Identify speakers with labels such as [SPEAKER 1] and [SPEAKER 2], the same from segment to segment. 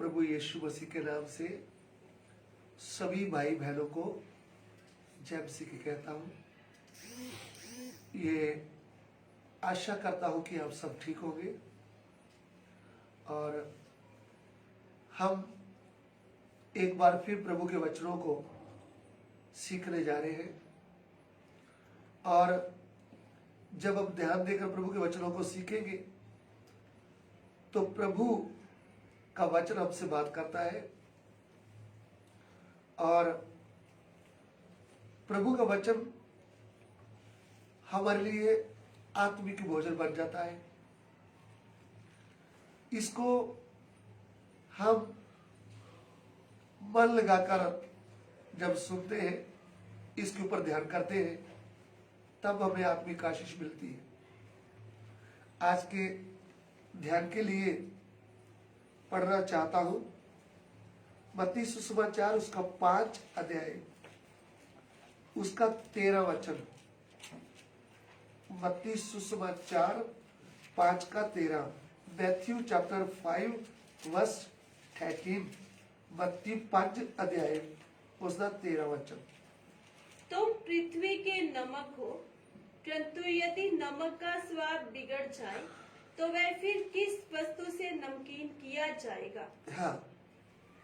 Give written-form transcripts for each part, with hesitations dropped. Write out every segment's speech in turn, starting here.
[SPEAKER 1] प्रभु यीशु मसीह के नाम से सभी भाई बहनों को जय मसीह की कहता हूँ। ये आशा करता हूँ कि आप सब ठीक होंगे और हम एक बार फिर प्रभु के वचनों को सीखने जा रहे हैं। और जब हम ध्यान देकर प्रभु के वचनों को सीखेंगे तो प्रभु का वचन हमसे बात करता है और प्रभु का वचन हमारे लिए आत्मिक भोजन बन जाता है। इसको हम मन लगाकर जब सुनते हैं, इसके ऊपर ध्यान करते हैं, तब हमें आत्मिक आशीष मिलती है। आज के ध्यान के लिए पढ़ना चाहता हूं मत्ती सुसमाचार उसका 5 अध्याय उसका 13 वचन। मत्ती सुसमाचार 5 का 13, मैथ्यू चैप्टर 5 वर्स 13। मत्ती 5 अध्याय उसका 13 वचन।
[SPEAKER 2] तुम पृथ्वी के नमक हो, परंतु यदि नमक का स्वाद बिगड़ जाए तो वह फिर किस वस्तु से नमकीन किया जाएगा।
[SPEAKER 1] हाँ,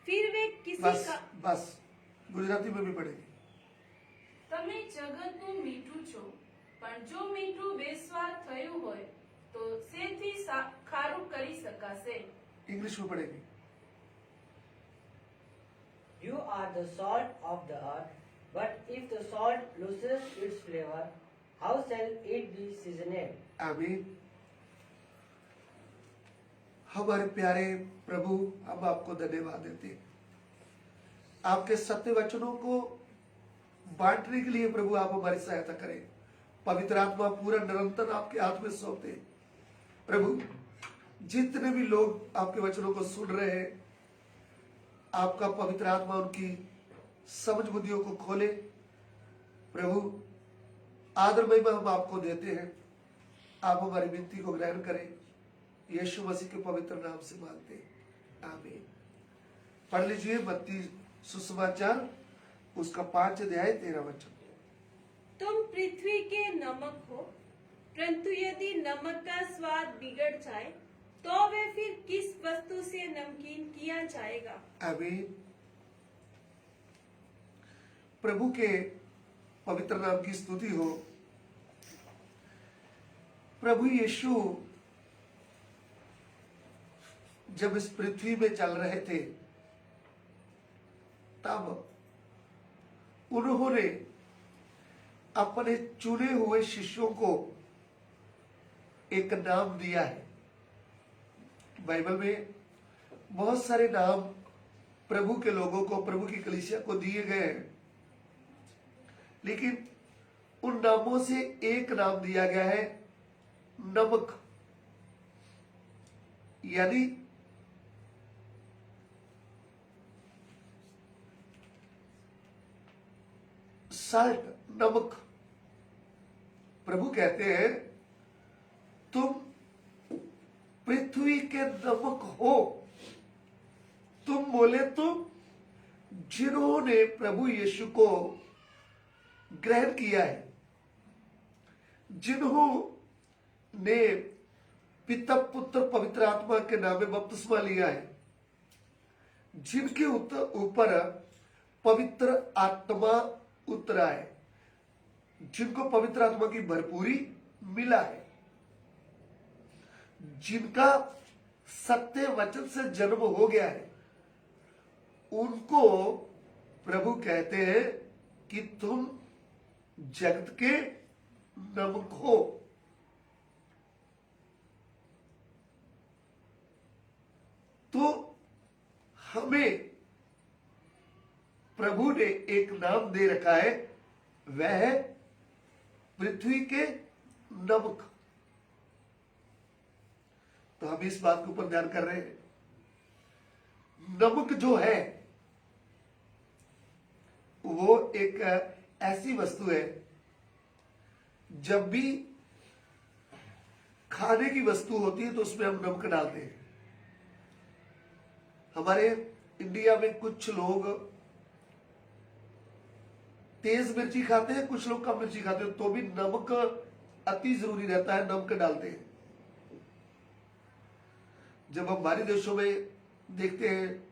[SPEAKER 2] फिर वे किसी
[SPEAKER 1] बस गुजराती में भी पढ़ेगी।
[SPEAKER 3] તમે જગતનું મીઠું છો, પણ જો મીઠું બેસ્વાદ થયું હોય તો શેથી ખારું કરી શકાશે।
[SPEAKER 1] इंग्लिश में पढ़ेगी।
[SPEAKER 4] You are the salt of the earth, but if the salt loses its flavor, how shall it be seasoned?
[SPEAKER 1] आमीन। हमारे प्यारे प्रभु, हम आपको धन्यवाद देते हैं आपके सत्य वचनों को बांटने के लिए। प्रभु आप हमारी सहायता करें। पवित्र आत्मा पूरा निरंतर आपके हाथ में सौंपते हैं। प्रभु, जितने भी लोग आपके वचनों को सुन रहे हैं, आपका पवित्र आत्मा उनकी समझ बुद्धियों को खोले। प्रभु, आदर महिमा हम आपको देते हैं। आप हमारी विनती को ग्रहण करें। यीशु मसीह के पवित्र नाम से मांगते हैं, आमीन। पढ़ लीजिए मत्ती सुसमाचार उसका 5 अध्याय 13 वचन।
[SPEAKER 2] तुम पृथ्वी के नमक हो, परंतु यदि नमक का स्वाद बिगड़ जाए तो वह फिर किस वस्तु से नमकीन किया जाएगा।
[SPEAKER 1] आमीन। प्रभु के पवित्र नाम की स्तुति हो। प्रभु यीशु जब इस पृथ्वी में चल रहे थे तब उन्होंने अपने चुने हुए शिष्यों को एक नाम दिया है। बाइबल में बहुत सारे नाम प्रभु के लोगों को, प्रभु की कलीसिया को दिए गए हैं, लेकिन उन नामों से एक नाम दिया गया है नमक, यानी साल्ट, नमक। प्रभु कहते हैं तुम पृथ्वी के नमक हो। तुम बोले तुम जिन्होंने प्रभु यीशु को ग्रहण किया है, जिन्होंने पिता पुत्र पवित्र आत्मा के नाम में बपतिस्मा लिया है, जिनके ऊपर पवित्र आत्मा उतरा है, जिनको पवित्र आत्मा की भरपूरी मिला है, जिनका सत्य वचन से जन्म हो गया है, उनको प्रभु कहते हैं कि तुम जगत के नमक हो। तो हमें प्रभु ने एक नाम दे रखा है, वह है पृथ्वी के नमक। तो हम इस बात के ऊपर ध्यान कर रहे हैं। नमक जो है वो एक ऐसी वस्तु है, जब भी खाने की वस्तु होती है तो उसमें हम नमक डालते हैं। हमारे इंडिया में कुछ लोग तेज मिर्ची खाते हैं, कुछ लोग कम मिर्ची खाते हैं, तो भी नमक अति जरूरी रहता है, नमक डालते हैं। जब हम बाहरी देशों में देखते हैं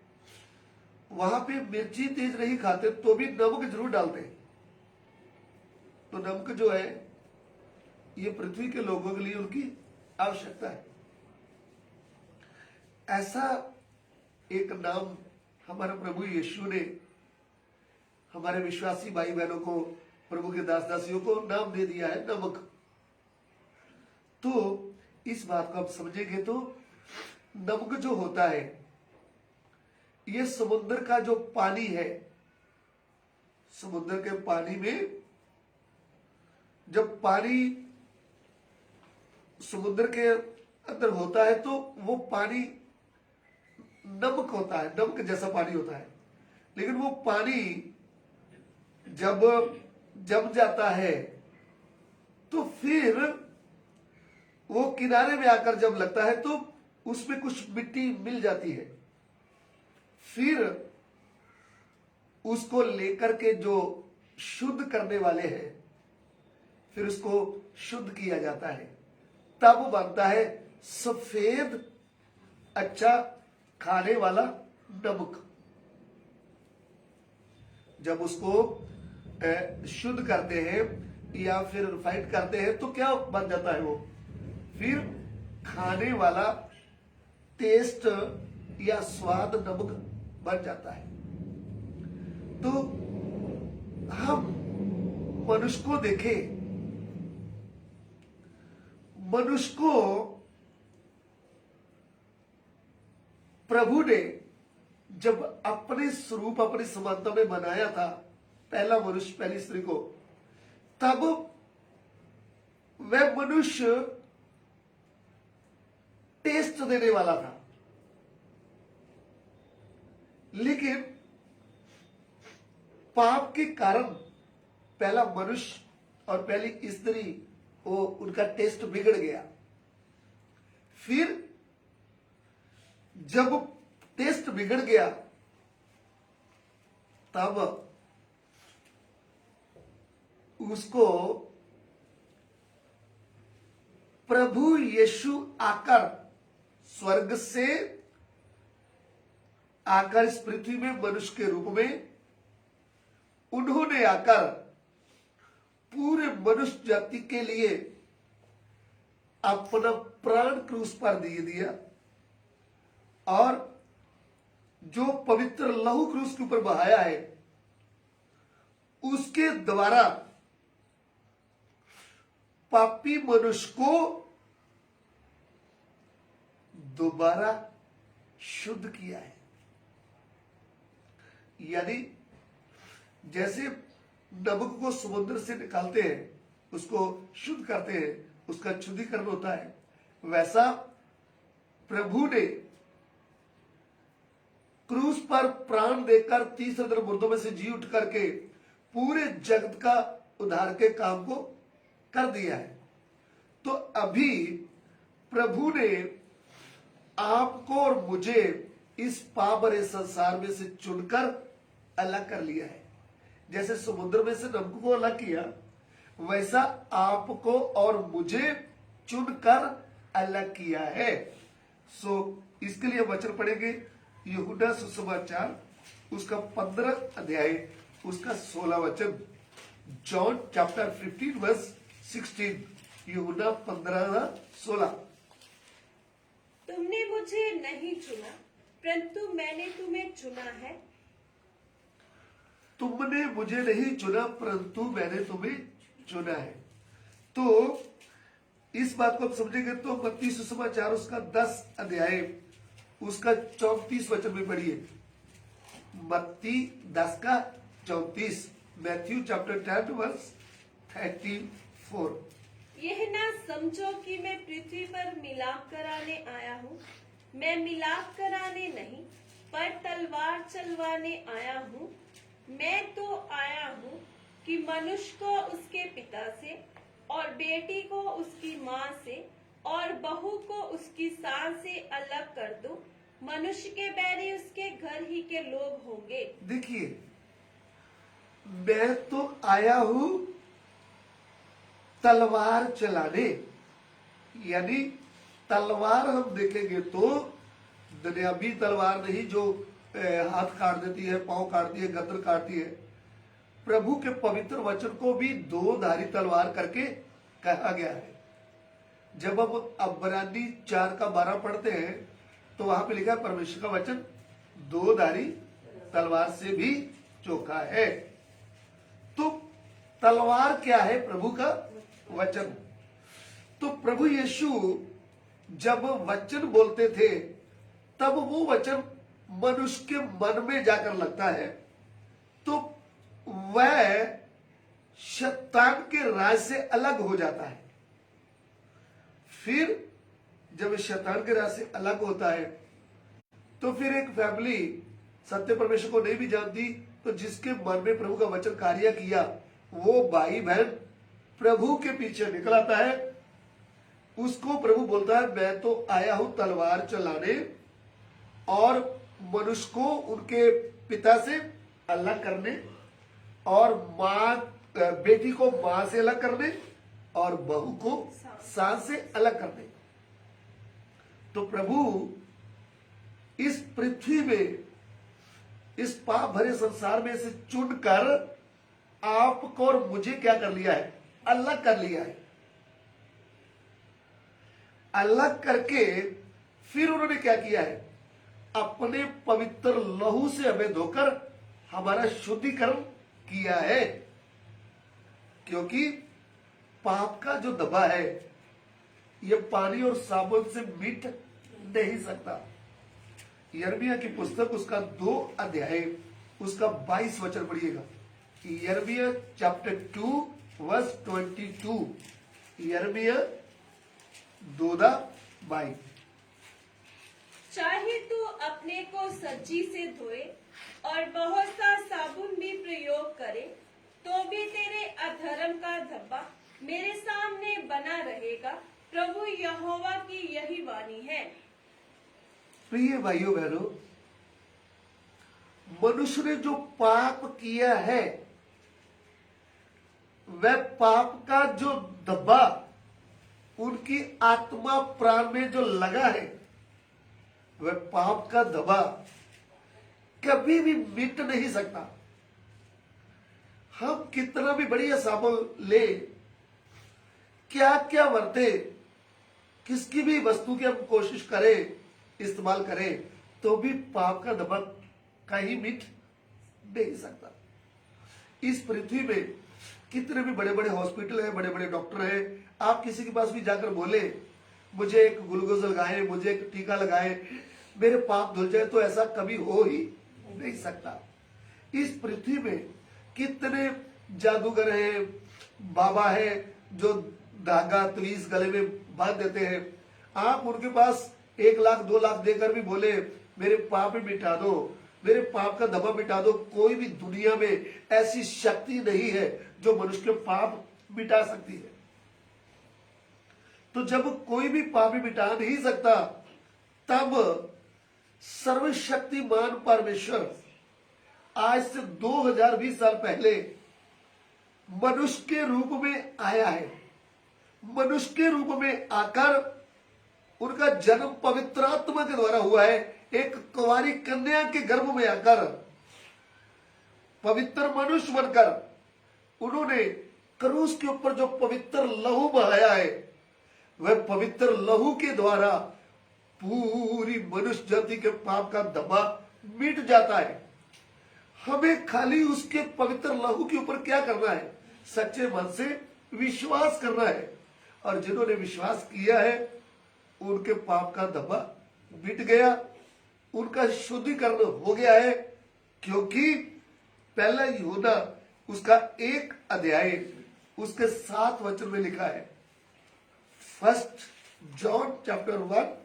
[SPEAKER 1] वहां पे मिर्ची तेज नहीं खाते तो भी नमक जरूर डालते हैं। तो नमक जो है ये पृथ्वी के लोगों के लिए उनकी आवश्यकता है। ऐसा एक नाम हमारे प्रभु यीशु ने हमारे विश्वासी भाई बहनों को, प्रभु के दास दासियों को नाम दे दिया है, नमक। तो इस बात को आप समझेंगे तो नमक जो होता है ये समुद्र का जो पानी है, समुद्र के पानी में जब पानी समुद्र के अंदर होता है तो वो पानी नमक होता है, नमक जैसा पानी होता है। लेकिन वो पानी जब जम जाता है तो फिर वो किनारे में आकर जब लगता है तो उसमें कुछ मिट्टी मिल जाती है। फिर उसको लेकर के जो शुद्ध करने वाले हैं फिर उसको शुद्ध किया जाता है, तब बनता है सफेद अच्छा खाने वाला नमक। जब उसको शुद्ध करते हैं या फिर रिफाइंड करते हैं तो क्या बन जाता है वो फिर खाने वाला टेस्ट या स्वाद नमक बन जाता है। तो हम मनुष्य को देखें, मनुष्य को प्रभु ने जब अपने स्वरूप अपनी समानता में बनाया था, पहला मनुष्य पहली स्त्री को, तब वह मनुष्य टेस्ट देने वाला था। लेकिन पाप के कारण पहला मनुष्य और पहली स्त्री वो उनका टेस्ट बिगड़ गया। फिर जब टेस्ट बिगड़ गया तब उसको प्रभु यीशु आकर स्वर्ग से आकर इस पृथ्वी में मनुष्य के रूप में उन्होंने आकर पूरे मनुष्य जाति के लिए अपना प्राण क्रूस पर दे दिया और जो पवित्र लहू क्रूस के ऊपर बहाया है उसके द्वारा पापी मनुष्य को दोबारा शुद्ध किया है। यानी जैसे नमक को समुद्र से निकालते हैं, उसको शुद्ध करते हैं, उसका शुद्धिकरण होता है, वैसा प्रभु ने क्रूस पर प्राण देकर तीसरे दिन मुर्दों में से जी उठ करके पूरे जगत का उद्धार के काम को कर दिया है। तो अभी प्रभु ने आपको और मुझे इस पाप भरे संसार में से चुनकर अलग कर लिया है। जैसे समुद्र में से नमक को अलग किया, वैसा आपको और मुझे चुनकर अलग किया है। सो इसके लिए वचन पढ़ेंगे यूहन्ना सुसमाचार उसका 15 अध्याय उसका 16 वचन। John chapter 15 verse 16। यूहन्ना 15:16।
[SPEAKER 2] तुमने मुझे नहीं चुना परंतु मैंने तुम्हें चुना है।
[SPEAKER 1] तुमने मुझे नहीं चुना परंतु मैंने तुम्हें चुना है। तो इस बात को आप समझेंगे तो मत्ती सुसमाचार उसका 10 अध्याय उसका 34 वचन में पढ़िए। मत्ती 10 का 34। Matthew chapter 10 verse 34।
[SPEAKER 2] यह ना समझो कि मैं पृथ्वी पर मिलाप कराने आया हूँ। मैं मिलाप कराने नहीं पर तलवार चलवाने आया हूँ। मैं तो आया हूँ कि मनुष्य को उसके पिता से और बेटी को उसकी माँ से और बहू को उसकी सास से अलग कर दूं। मनुष्य के बैरी उसके घर ही के लोग होंगे।
[SPEAKER 1] देखिए, मैं तो आया हूं तलवार चलाने, यानी तलवार हम देखेंगे तो दुनियावी तलवार नहीं जो हाथ काट देती है, पांव काटती है, गर्दन काटती है। प्रभु के पवित्र वचन को भी दो धारी तलवार करके कहा गया है। जब हम अब्रानी 4:12 पढ़ते हैं तो वहां पे लिखा है परमेश्वर का वचन दो धारी तलवार से भी चोखा है। तो तलवार क्या है? प्रभु का वचन। तो प्रभु यीशु जब वचन बोलते थे तब वो वचन मनुष्य के मन में जाकर लगता है, तो वह शैतान के राज से अलग हो जाता है। फिर जब शैतान के राज से अलग होता है तो फिर एक फैमिली सत्य परमेश्वर को नहीं भी जानती, तो जिसके मन में प्रभु का वचन कार्य किया वो भाई बहन प्रभु के पीछे निकल आता है। उसको प्रभु बोलता है मैं तो आया हूं तलवार चलाने और मनुष्य को उनके पिता से अलग करने, और मां बेटी को मां से अलग करने, और बहू को सास से अलग करने। तो प्रभु इस पृथ्वी में, इस पाप भरे संसार में से चुनकर आपको और मुझे क्या कर लिया है? अलग कर लिया है। अलग करके फिर उन्होंने क्या किया है? अपने पवित्र लहू से हमें धोकर हमारा शुद्धिकरण किया है। क्योंकि पाप का जो दबा है ये पानी और साबुन से मिट नहीं सकता। यिर्मयाह की पुस्तक उसका 2 अध्याय उसका 22 वचन पढ़िएगा। यिर्मयाह चैप्टर 2 वर्स 22। यिर्मयाह 2:22।
[SPEAKER 2] चाहे तू अपने को सज्जी से धोए और बहुत सा साबुन भी प्रयोग करे, तो भी तेरे अधर्म का धब्बा मेरे सामने बना रहेगा। प्रभु यहोवा की यही वाणी है।
[SPEAKER 1] प्रिय भाइयों बहनों, मनुष्य ने जो पाप किया है वह पाप का जो धब्बा उनकी आत्मा प्राण में जो लगा है वह पाप का धब्बा कभी भी मिट नहीं सकता। हम कितना भी बढ़िया साबुन ले, क्या क्या वरते, किसकी भी वस्तु की हम कोशिश करें, इस्तेमाल करें, तो भी पाप का धब्बा कहीं मिट नहीं सकता। इस पृथ्वी में कितने भी बड़े बड़े हॉस्पिटल हैं, बड़े बड़े डॉक्टर हैं, आप किसी के पास भी जाकर बोले मुझे एक ग्लूकोज लगाए, मुझे एक टीका लगाए, मेरे पाप धुल जाए, तो ऐसा कभी हो ही नहीं सकता। इस पृथ्वी में कितने जादूगर हैं, बाबा है जो धागा तवीज गले में बांध देते हैं। आप उनके पास 1 लाख 2 लाख देकर भी बोले मेरे पाप मिटा दो, मेरे पाप का धब्बा मिटा दो, कोई भी दुनिया में ऐसी शक्ति नहीं है जो मनुष्य के पाप मिटा सकती है। तो जब कोई भी पाप मिटा नहीं सकता, तब सर्वशक्तिमान परमेश्वर आज से 2020 साल पहले मनुष्य के रूप में आया है। मनुष्य के रूप में आकर उनका जन्म पवित्र आत्मा के द्वारा हुआ है। एक कुंवारी कन्या के गर्भ में आकर पवित्र मनुष्य बनकर उन्होंने क्रूस के ऊपर जो पवित्र लहू बहाया है, वह पवित्र लहू के द्वारा पूरी मनुष्य जाति के पाप का धब्बा मिट जाता है। हमें खाली उसके पवित्र लहू के ऊपर क्या करना है? सच्चे मन से विश्वास करना है। और जिन्होंने विश्वास किया है उनके पाप का धब्बा मिट गया, उनका शुद्धिकरण हो गया है। क्योंकि पहला यूहन्ना उसका 1 अध्याय उसके 7 वचन में लिखा है। 1 जॉन चैप्टर 1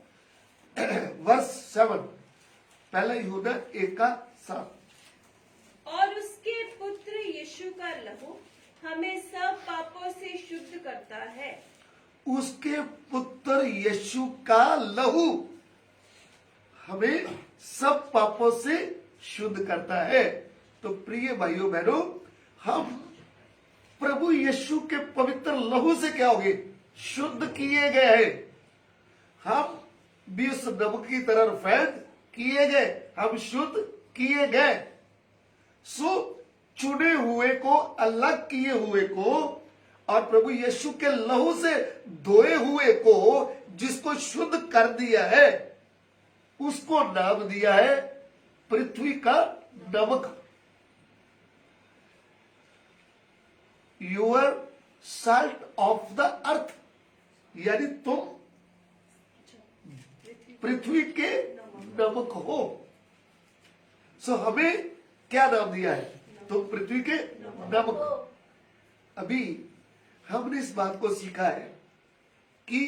[SPEAKER 1] वर्स 7। पहला यूहन्ना 1:7।
[SPEAKER 2] और उसके पुत्र यीशु का लहू हमें सब पापों से शुद्ध करता है।
[SPEAKER 1] उसके पुत्र यीशु का लहू हमें सब पापों से शुद्ध करता है। तो प्रिय भाइयों बहनों, हम प्रभु यीशु के पवित्र लहू से क्या होगे? शुद्ध किए गए हैं। हम भी उस नमक की तरह रिफाइंड किए गए, हम शुद्ध किए गए। सो चुने हुए को, अलग किए हुए को और प्रभु यीशु के लहू से धोए हुए को, जिसको शुद्ध कर दिया है, उसको नाम दिया है पृथ्वी का नमक। Your salt of the earth, यानी तुम पृथ्वी के नमक हो। सो हमें क्या नाम दिया है? तुम पृथ्वी के नमक। अभी हमने इस बात को सीखा है कि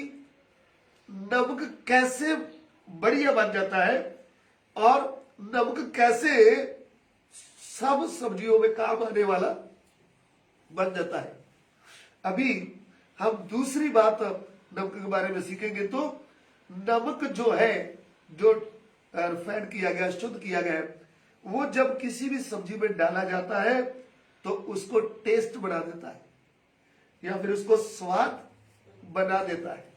[SPEAKER 1] नमक कैसे बढ़िया बन जाता है और नमक कैसे सब सब्जियों में काम आने वाला बन जाता है। अभी हम दूसरी बात नमक के बारे में सीखेंगे। तो नमक जो है, जो रिफाइंड किया गया, शुद्ध किया गया है, वो जब किसी भी सब्जी में डाला जाता है तो उसको टेस्ट बना देता है या फिर उसको स्वाद बना देता है।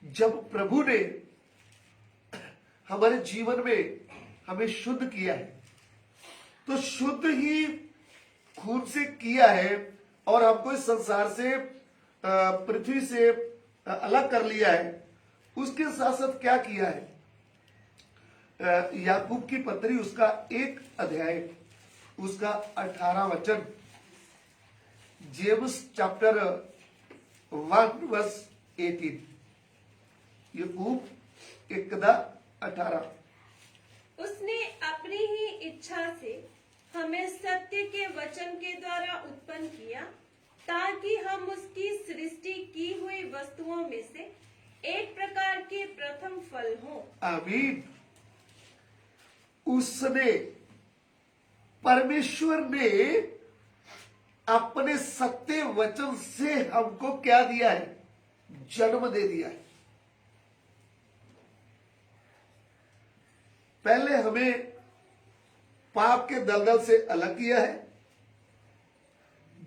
[SPEAKER 1] जब प्रभु ने हमारे जीवन में हमें शुद्ध किया है, तो शुद्ध ही खून से किया है और हमको इस संसार से, पृथ्वी से अलग कर लिया है। उसके साथ साथ क्या किया है? याकूब की पत्री उसका 1 अध्याय, उसका 18 वचन, जेम्स चैप्टर 1 वर्स 18, याकूब 1:18।
[SPEAKER 2] उसने अपनी ही इच्छा से हमें सत्य के वचन के द्वारा उत्पन्न किया, ताकि हम उसकी सृष्टि की हुई वस्तुओं में से एक प्रकार के प्रथम फल हों।
[SPEAKER 1] आमीन। उसने, परमेश्वर ने अपने सत्य वचन से हमको क्या दिया है? जन्म दे दिया है। पहले हमें पाप के दलदल से अलग किया है।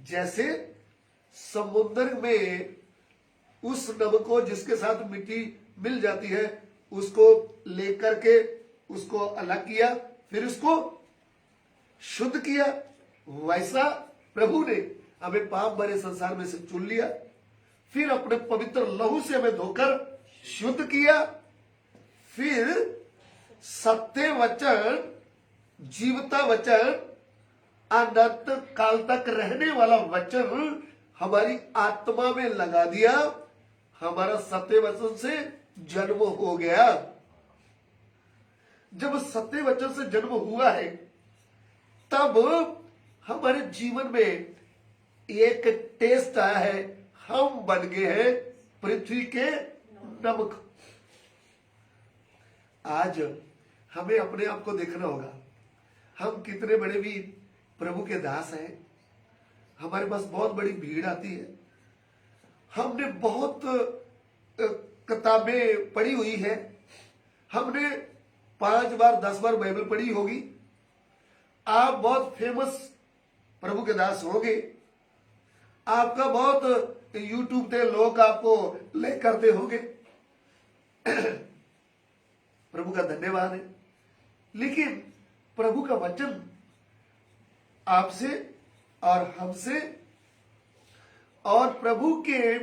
[SPEAKER 1] जैसे समुद्र में उस नमक को, जिसके साथ मिट्टी मिल जाती है, उसको लेकर के उसको अलग किया, फिर उसको शुद्ध किया, वैसा प्रभु ने हमें पाप भरे संसार में से चुन लिया, फिर अपने पवित्र लहू से हमें धोकर शुद्ध किया, फिर सत्य वचन, जीवता वचन, अनंत काल तक रहने वाला वचन हमारी आत्मा में लगा दिया। हमारा सत्य वचन से जन्म हो गया। जब सत्य वचन से जन्म हुआ है, तब हमारे जीवन में एक टेस्ट आया है। हम बन गए हैं पृथ्वी के नमक। आज हमें अपने आप को देखना होगा। हम कितने बड़े भी प्रभु के दास हैं। हमारे पास बहुत बड़ी भीड़ आती है। हमने बहुत किताबें पढ़ी हुई है। हमने 5 बार 10 बार बाइबल पढ़ी होगी। आप बहुत फेमस प्रभु के दास होंगे। आपका बहुत यूट्यूब पे लोग आपको लाइक करते होंगे। प्रभु का धन्यवाद है। लेकिन प्रभु का वचन आपसे और हमसे और प्रभु के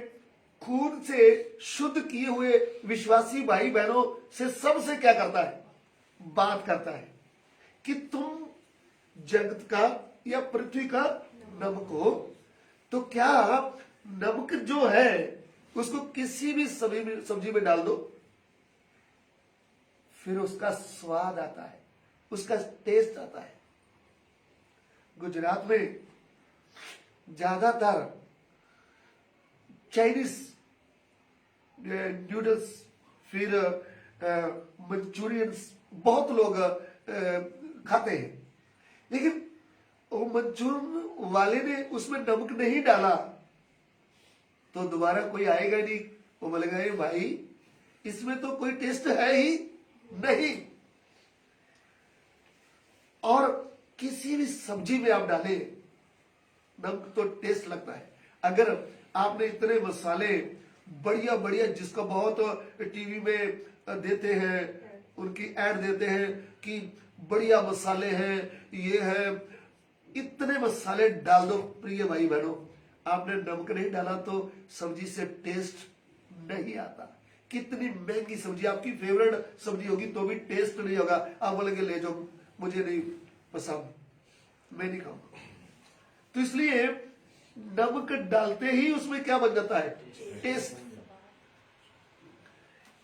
[SPEAKER 1] खून से शुद्ध किए हुए विश्वासी भाई बहनों से सबसे क्या करता है? बात करता है कि तुम जगत का या पृथ्वी का नमक हो। तो क्या आप नमक जो है उसको किसी भी सब्जी में डाल दो, फिर उसका स्वाद आता है, उसका टेस्ट आता है। गुजरात में ज्यादातर चाइनीज नूडल्स, फिर मंचूरियंस बहुत लोग खाते हैं। लेकिन वो मंचूरियन वाले ने उसमें नमक नहीं डाला तो दोबारा कोई आएगा नहीं। वो बोलेगा, भाई इसमें तो कोई टेस्ट है ही नहीं। और किसी भी सब्जी में आप डालें, नमक तो टेस्ट लगता है। अगर आपने इतने मसाले बढ़िया बढ़िया, जिसका बहुत टीवी में देते हैं, उनकी ऐड देते हैं कि बढ़िया मसाले हैं, ये है, इतने मसाले डाल दो प्रिय भाई बहनों, आपने नमक नहीं डाला तो सब्जी से टेस्ट नहीं आता। कितनी महंगी सब्जी, आपकी फेवरेट सब्जी होगी तो भी टेस्ट नहीं होगा। आप बोलेंगे ले जाओ, मुझे नहीं पसंद, मैं नहीं खाऊंगा। तो इसलिए नमक डालते ही उसमें क्या बन जाता है? टेस्ट।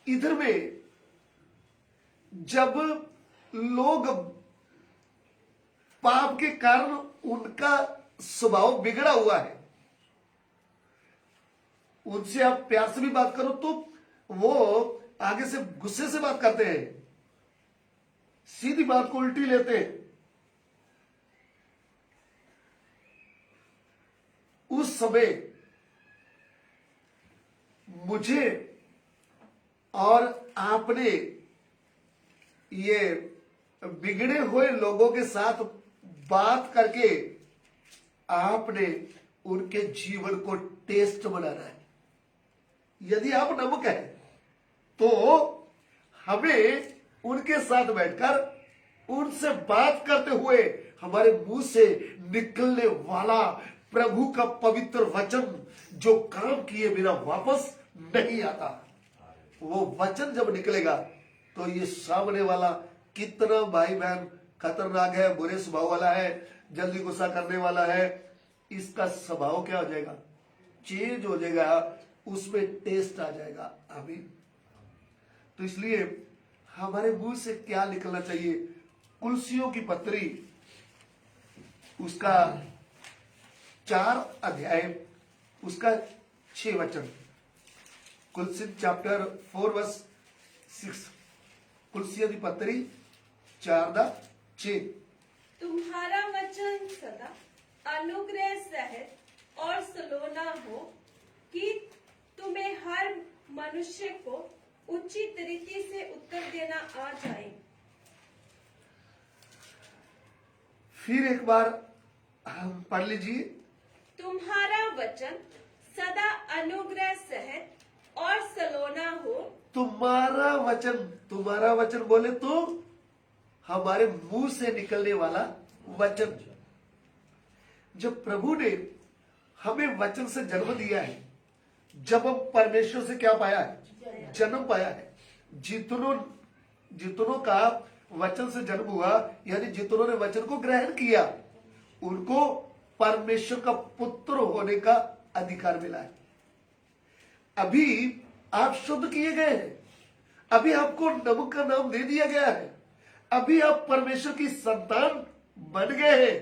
[SPEAKER 1] इधर में जब लोग पाप के कारण उनका स्वभाव बिगड़ा हुआ है, उनसे आप प्यार से भी बात करो तो वो आगे से गुस्से से बात करते हैं, सीधी बात को उल्टी लेते हैं। उस समय मुझे और आपने ये बिगड़े हुए लोगों के साथ बात करके आपने उनके जीवन को टेस्ट बनाना है। यदि आप नमक है तो हमें उनके साथ बैठकर उनसे बात करते हुए हमारे मुंह से निकलने वाला प्रभु का पवित्र वचन जो काम किए बिना वापस नहीं आता, वो वचन जब निकलेगा तो ये सामने वाला कितना भाई बहन खतरनाक है, बुरे स्वभाव वाला है, जल्दी गुस्सा करने वाला है, इसका स्वभाव क्या हो जाएगा? चेंज हो जाएगा, उसमें टेस्ट आ जाएगा। अभी तो इसलिए हमारे मुंह से क्या निकलना चाहिए? कुलसियों की पत्री उसका 4 अध्याय उसका 6 वचन, कुलसित चैप्टर 4 वर्स 6, कुलसियों की पत्री 4:6।
[SPEAKER 2] तुम्हारा वचन सदा अनुग्रह सहित और सलोना हो कि तुम्हें हर मनुष्य को उचित रीति से उत्तर देना आ जाए।
[SPEAKER 1] फिर एक बार हम पढ़ लीजिए।
[SPEAKER 2] तुम्हारा वचन सदा अनुग्रह सहित और सलोना हो।
[SPEAKER 1] तुम्हारा वचन बोले तो हमारे मुंह से निकलने वाला वचन। जब प्रभु ने हमें वचन से जन्म दिया है, जब हम परमेश्वर से क्या पाया है? जन्म पाया है। जितनों का वचन से जन्म हुआ, यानी जितनों ने वचन को ग्रहण किया, उनको परमेश्वर का पुत्र होने का अधिकार मिला है। अभी आप शुद्ध किए गए हैं, अभी आपको नमक का नाम दे दिया गया है, अभी आप परमेश्वर की संतान बन गए हैं,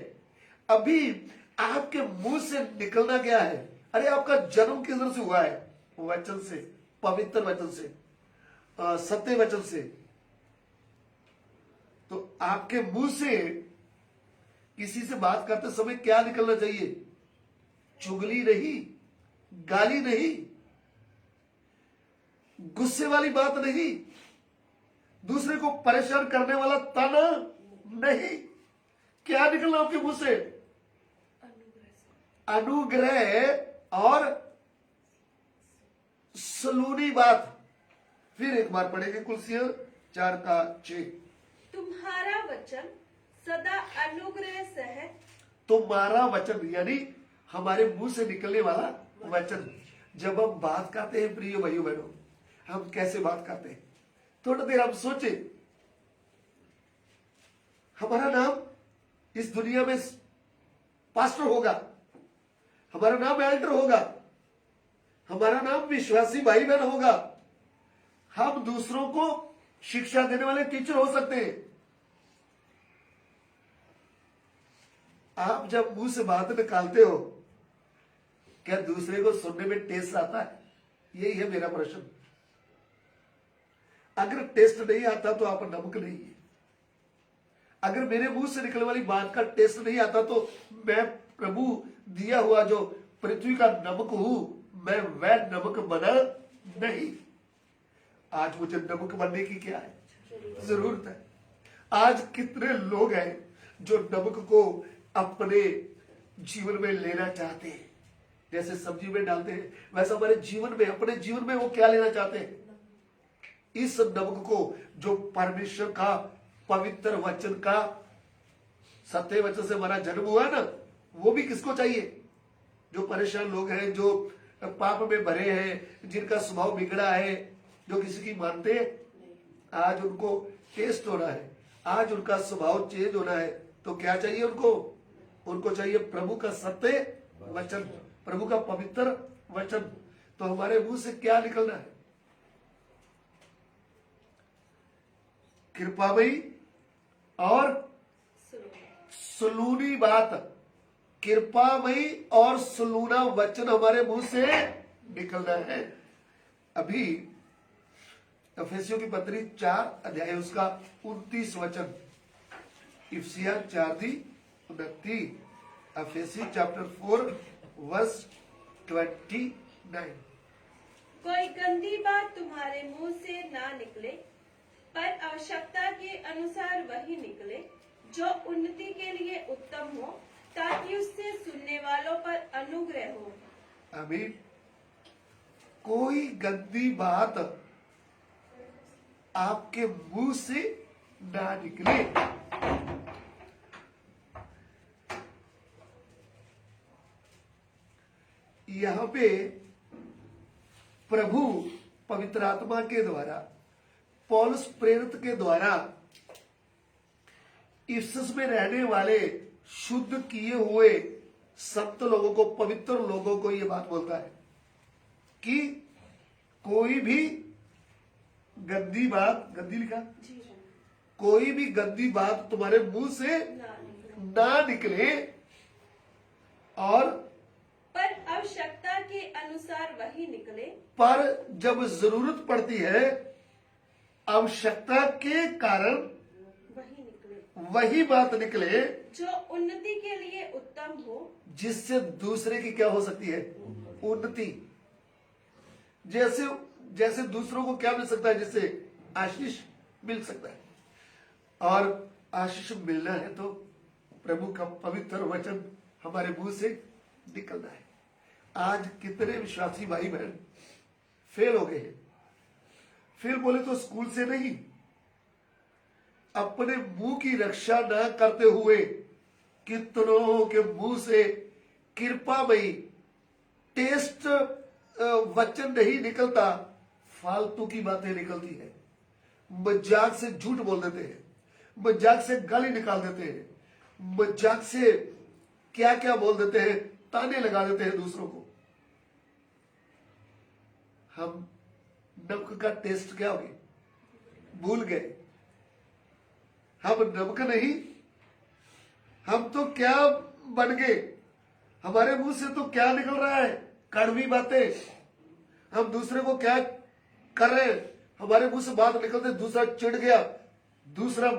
[SPEAKER 1] अभी आपके मुंह से निकलना क्या है? अरे आपका जन्म किधर से हुआ है? वचन से, पवित्र वचन से, सत्य वचन से। तो आपके मुंह से किसी से बात करते समय क्या निकलना चाहिए? चुगली नहीं, गाली नहीं, गुस्से वाली बात नहीं, दूसरे को परेशान करने वाला ताना नहीं। क्या निकलना आपके मुंह से? अनुग्रह और सलोनी बात। फिर एक बार पढ़ेंगे कुलसियों 4:6।
[SPEAKER 2] तुम्हारा वचन सदा अनुग्रह सहित।
[SPEAKER 1] तुम्हारा वचन यानी हमारे मुंह से निकलने वाला वचन। जब हम बात करते हैं प्रिय भाइयों बहनों, हम कैसे बात करते हैं? थोड़ा देर हम सोचे, हमारा नाम इस दुनिया में पास्टर होगा, हमारा नाम एल्डर होगा, हमारा नाम विश्वासी भाई बहन होगा, हम दूसरों को शिक्षा देने वाले टीचर हो सकते हैं। आप जब मुंह से बात निकालते हो, क्या दूसरे को सुनने में टेस्ट आता है? यही है मेरा प्रश्न। अगर टेस्ट नहीं आता तो आप नमक नहीं है। अगर मेरे मुंह से निकलने वाली बात का टेस्ट नहीं आता तो मैं प्रभु दिया हुआ जो पृथ्वी का नमक हूं, मैं वह नमक बना नहीं। आज मुझे नमक बनने की क्या है? जरूरत है। आज कितने लोग हैं जो नमक को अपने जीवन में लेना चाहते हैं, जैसे सब्जी में डालते हैं वैसा हमारे जीवन में, अपने जीवन में वो क्या लेना चाहते हैं? इस नमक को जो परमेश्वर का पवित्र वचन का, सत्य वचन से हमारा जन्म हुआ है ना, वो भी किसको चाहिए? जो परेशान लोग हैं, जो पाप में भरे हैं, जिनका स्वभाव बिगड़ा है, जो किसी की मानते हैं, आज उनको टेस्ट होना है, आज उनका स्वभाव चेंज होना है। तो क्या चाहिए उनको? उनको चाहिए प्रभु का सत्य वचन, प्रभु का पवित्र वचन। तो हमारे मुंह से क्या निकलना है? कृपामयी और सुलूनी बात, कृपामयी और सुलूना वचन हमारे मुंह से निकलना है। अभी इफिसियों की पत्री 4 अध्याय उसका 29 वचन, इफिसिया 4:29, इफिसी चैप्टर 4 वर्स 29।
[SPEAKER 2] कोई गंदी बात तुम्हारे मुंह से ना निकले, पर आवश्यकता के अनुसार वही निकले जो उन्नति के लिए उत्तम हो, ताकि उससे सुनने वालों पर अनुग्रह हो।
[SPEAKER 1] आमीन। कोई गंदी बात आपके मुंह से ना निकले। यहां पे प्रभु पवित्र आत्मा के द्वारा, पौलुस प्रेरित के द्वारा इफिसस में रहने वाले शुद्ध किए हुए संत लोगों को, पवित्र लोगों को यह बात बोलता है कि कोई भी गंदी बात, गंदी लिखा, कोई भी गंदी बात तुम्हारे मुंह से ना निकले, और
[SPEAKER 2] पर आवश्यकता के अनुसार वही निकले,
[SPEAKER 1] पर जब जरूरत पड़ती है, आवश्यकता के कारण
[SPEAKER 2] वही निकले
[SPEAKER 1] वही बात निकले
[SPEAKER 2] जो उन्नति के लिए उत्तम हो,
[SPEAKER 1] जिससे दूसरे की क्या हो सकती है? उन्नति। जैसे जैसे दूसरों को क्या मिल सकता है? जिससे आशीष मिल सकता है। और आशीष मिलना है तो प्रभु का पवित्र वचन हमारे मुंह से निकलना है। आज कितने विश्वासी भाई बहन फेल हो गए हैं। फेल बोले तो स्कूल से नहीं, अपने मुंह की रक्षा न करते हुए कितनों के मुंह से कृपामयी टेस्ट वचन नहीं निकलता, फालतू की बातें निकलती है। मजाक से झूठ बोल देते हैं, मजाक से गाली निकाल देते हैं, मजाक से क्या क्या बोल देते हैं, ताने लगा देते हैं दूसरों को। हम नमक का टेस्ट क्या हो गया? भूल गए। हम नमक नहीं, हम तो क्या बन गए? हमारे मुंह से तो क्या निकल रहा है? कड़वी बातें। हम दूसरे को क्या कर रहे हैं? हमारे मुंह से बात निकलते दूसरा चिढ़ गया, दूसरा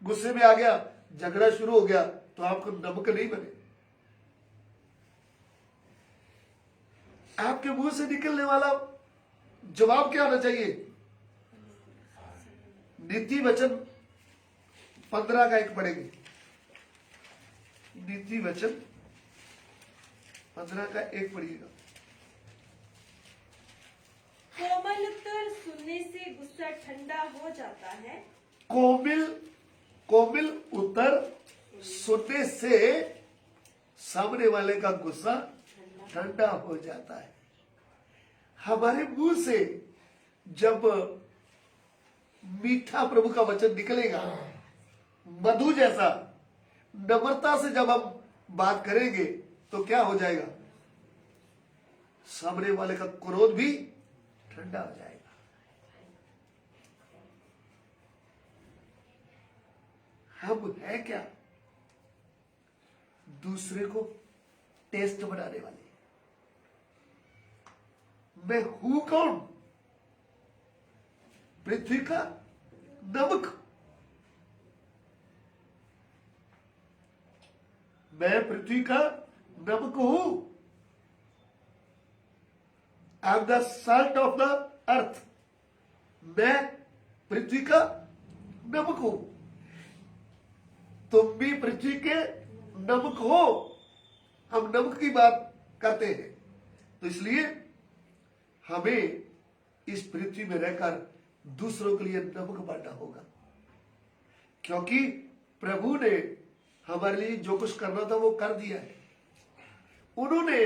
[SPEAKER 1] गुस्से में आ गया, झगड़ा शुरू हो गया, तो आपको नमक नहीं बने। आपके मुंह से निकलने वाला जवाब क्या होना चाहिए? नीति वचन 15 का 1 पढ़ेंगे। नीति वचन 15 का 1 पढ़िएगा।
[SPEAKER 2] कोमल उत्तर सुनने से गुस्सा ठंडा हो जाता है।
[SPEAKER 1] कोमल उत्तर सुनने से सामने वाले का गुस्सा ठंडा हो जाता है। हमारे मुंह से जब मीठा प्रभु का वचन निकलेगा, मधु जैसा, नम्रता से जब हम बात करेंगे, तो क्या हो जाएगा? सामने वाले का क्रोध भी ठंडा हो जाएगा। हम है क्या? दूसरे को टेस्ट बनाने वाले। मैं हूं कौन? पृथ्वी का नमक। मैं पृथ्वी का नमक हूं। I am the salt of the अर्थ। मैं पृथ्वी का नमक हो। तुम भी पृथ्वी के नमक हो। हम नमक की बात करते हैं, तो इसलिए हमें इस पृथ्वी में रहकर दूसरों के लिए नमक बांटना होगा, क्योंकि प्रभु ने हमारे लिए जो कुछ करना था वो कर दिया है। उन्होंने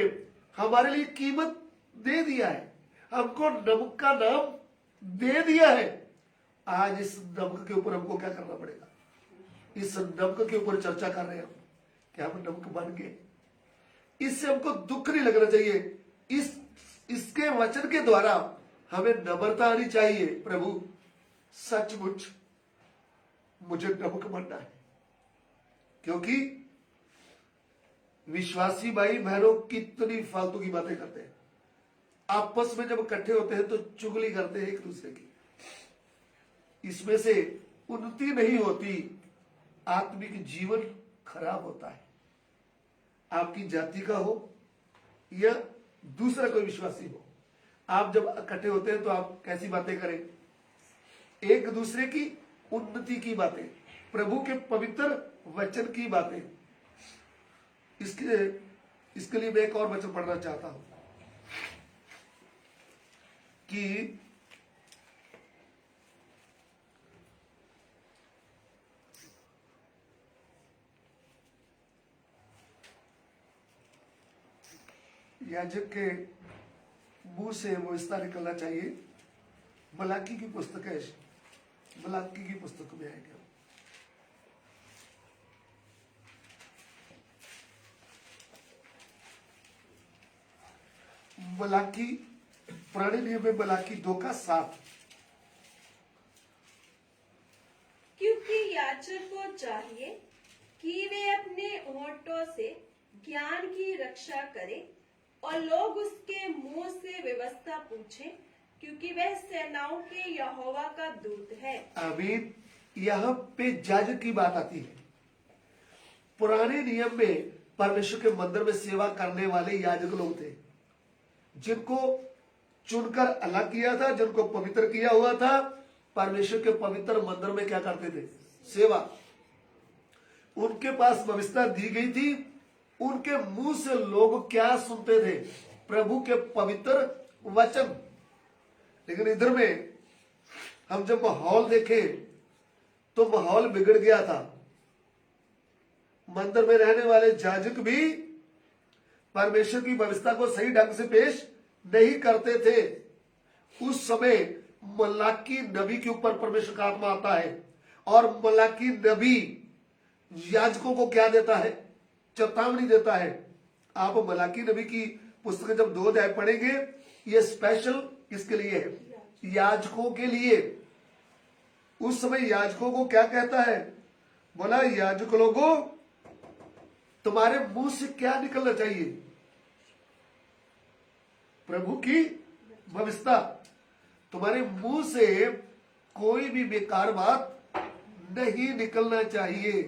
[SPEAKER 1] हमारे लिए कीमत दे दिया है, हमको नमक का नाम दे दिया है। आज इस नमक के ऊपर हमको क्या करना पड़ेगा? इस नमक के ऊपर चर्चा कर रहे हैं हम कि हम नमक बन गए। इससे हमको दुख नहीं लगना चाहिए। इसके वचन के द्वारा हमें नम्रता आनी चाहिए। प्रभु सचमुच मुझे नमक बनना है, क्योंकि विश्वासी भाई बहनों कितनी फालतू की बातें करते हैं। आपस में जब इकट्ठे होते हैं तो चुगली करते हैं एक दूसरे की। इसमें से उन्नति नहीं होती, आत्मिक जीवन खराब होता है। आपकी जाति का हो या दूसरा कोई विश्वासी हो, आप जब इकट्ठे होते हैं तो आप कैसी बातें करें? एक दूसरे की उन्नति की बातें, प्रभु के पवित्र वचन की बातें। इसके लिए मैं एक और वचन पढ़ना चाहता हूं कि याजक के मुंह से वो रिश्ता निकलना चाहिए। मलाकी की पुस्तक है, मलाकी की पुस्तक में आएगा। मलाकी, पुराने नियम में मलाकी 2:7।
[SPEAKER 2] क्योंकि याजक को चाहिए कि वे अपने होठों से ज्ञान की रक्षा करें और लोग उसके मुंह से व्यवस्था पूछें, क्योंकि वह सेनाओं के यहोवा का दूत है।
[SPEAKER 1] आमीन। यहाँ पे याजक की बात आती है। पुराने नियम में परमेश्वर के मंदिर में सेवा करने वाले याजक लोग थे, जिनको चुनकर अलग किया था, जिनको पवित्र किया हुआ था। परमेश्वर के पवित्र मंदिर में क्या करते थे? सेवा। उनके पास व्यवस्था दी गई थी। उनके मुंह से लोग क्या सुनते थे? प्रभु के पवित्र वचन। लेकिन इधर में हम जब माहौल देखे तो माहौल बिगड़ गया था। मंदिर में रहने वाले याजक भी परमेश्वर की व्यवस्था को सही ढंग से पेश नहीं करते थे। उस समय मलाकी नबी के ऊपर परमेश्वर का आत्मा आता है और मलाकी नबी याजकों को क्या देता है? चेतावनी देता है। आप मलाकी नबी की पुस्तक जब 2 अध्याय पढ़ेंगे, ये स्पेशल किसके लिए है? याजकों के लिए। उस समय याजकों को क्या कहता है? बोला, याजक लोगों, तुम्हारे मुंह से क्या निकलना चाहिए? प्रभु की व्यवस्था। तुम्हारे मुंह से कोई भी बेकार बात नहीं निकलना चाहिए।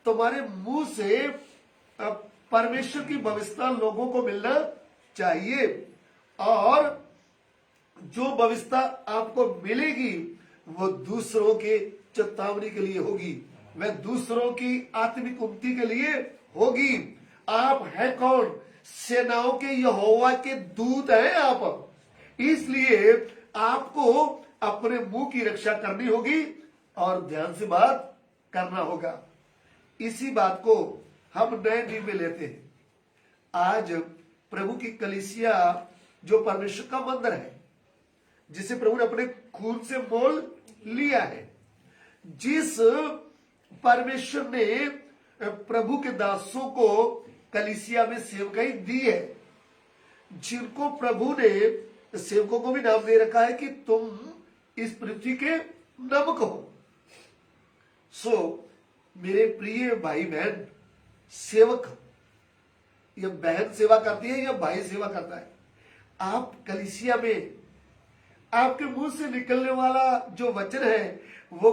[SPEAKER 1] तुम्हारे मुंह से परमेश्वर की व्यवस्था लोगों को मिलना चाहिए, और जो व्यवस्था आपको मिलेगी वो दूसरों के चेतावनी के लिए होगी, वह दूसरों की आत्मिक उन्नति के लिए होगी। आप है कौन? सेनाओं के यहोवा के दूत हैं आप। इसलिए आपको अपने मुंह की रक्षा करनी होगी और ध्यान से बात करना होगा। इसी बात को हम नए नियम में लेते हैं। आज प्रभु की कलीसिया जो परमेश्वर का मंदिर है, जिसे प्रभु ने अपने खून से मोल लिया है, जिस परमेश्वर ने प्रभु के दासों को कलीसिया में सेवकाई दी है, जिनको प्रभु ने सेवकों को भी नाम दे रखा है कि तुम इस पृथ्वी के नमक हो। मेरे प्रिय भाई बहन, सेवक, या बहन सेवा करती है या भाई सेवा करता है, आप कलीसिया में आपके मुंह से निकलने वाला जो वचन है वो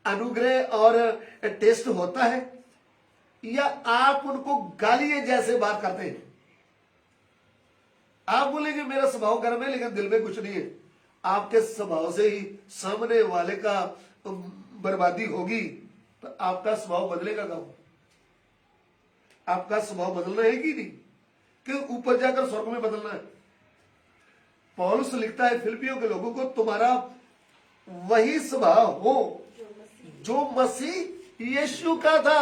[SPEAKER 1] अनुग्रह और टेस्ट होता है, या आप उनको गालिए जैसे बात करते हैं? आप बोलेंगे मेरा स्वभाव गर्म है लेकिन दिल में कुछ नहीं है। आपके स्वभाव से ही सामने वाले का बर्बादी होगी तो आपका स्वभाव बदलेगा कब? आपका स्वभाव बदलना है कि नहीं, कि ऊपर जाकर स्वर्ग में बदलना है? पौलुस लिखता है फिलिपियों के लोगों को, तुम्हारा वही स्वभाव हो जो मसीह यीशु का था।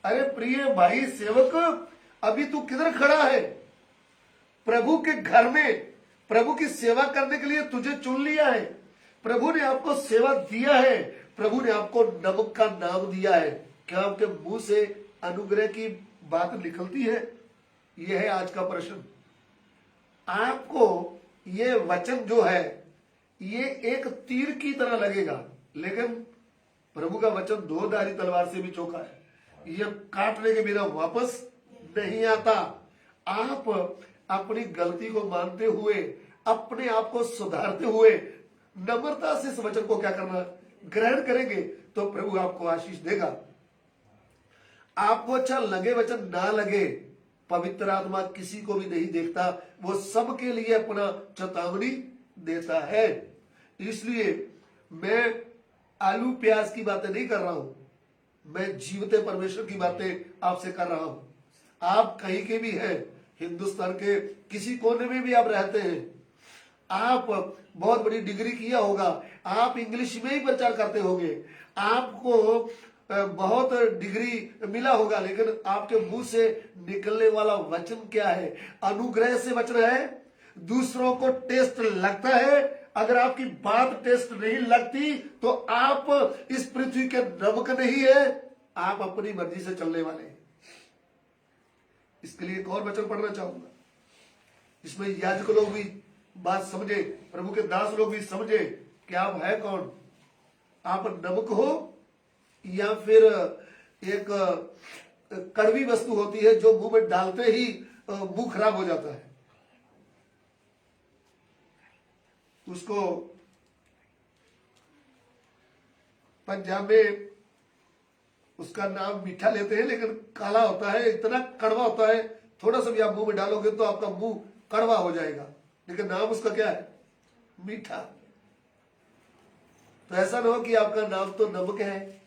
[SPEAKER 1] अरे प्रिय भाई सेवक, अभी तू किधर खड़ा है? प्रभु के घर में प्रभु की सेवा करने के लिए तुझे चुन लिया है। प्रभु ने आपको सेवा दिया है। प्रभु ने आपको नमक का नाम दिया है। क्या आपके मुंह से अनुग्रह की बात निकलती है? यह है आज का प्रश्न। आपको ये वचन जो है ये एक तीर की तरह लगेगा, लेकिन प्रभु का वचन दो धारी तलवार से भी चौका है। यह काटने के बिना वापस नहीं आता। आप अपनी गलती को मानते हुए, अपने आप को सुधारते हुए नम्रता से इस वचन को क्या करना, ग्रहण करेंगे तो प्रभु आपको आशीष देगा। आपको अच्छा लगे वचन ना लगे, पवित्र आत्मा किसी को भी नहीं देखता, वो सबके लिए अपना चेतावनी देता है। इसलिए मैं आलू प्याज की बातें नहीं कर रहा हूं, मैं जीवते परमेश्वर की बातें आपसे कर रहा हूं। आप कहीं के भी हैं, हिंदुस्तान के किसी कोने में भी आप रहते हैं, आप बहुत बड़ी डिग्री किया होगा, आप इंग्लिश में ही प्रचार करते होंगे, आपको बहुत डिग्री मिला होगा, लेकिन आपके मुंह से निकलने वाला वचन क्या है? अनुग्रह से वचन है। दूसरों को टेस्ट लगता है। अगर आपकी बात टेस्ट नहीं लगती तो आप इस पृथ्वी के नमक नहीं है, आप अपनी मर्जी से चलने वाले हैं। इसके लिए एक और वचन पढ़ना चाहूंगा, इसमें याजक लोग भी बात समझे, प्रभु के दास लोग भी समझे कि आप है कौन। आप नमक हो या फिर एक कड़वी वस्तु होती है जो मुंह में डालते ही मुंह खराब हो जाता है। उसको पंजाब में उसका नाम मीठा लेते हैं, लेकिन काला होता है, इतना कड़वा होता है, थोड़ा सा भी आप मुंह में डालोगे तो आपका मुंह कड़वा हो जाएगा, लेकिन नाम उसका क्या है? मीठा। तो ऐसा ना हो कि आपका नाम तो नमक है,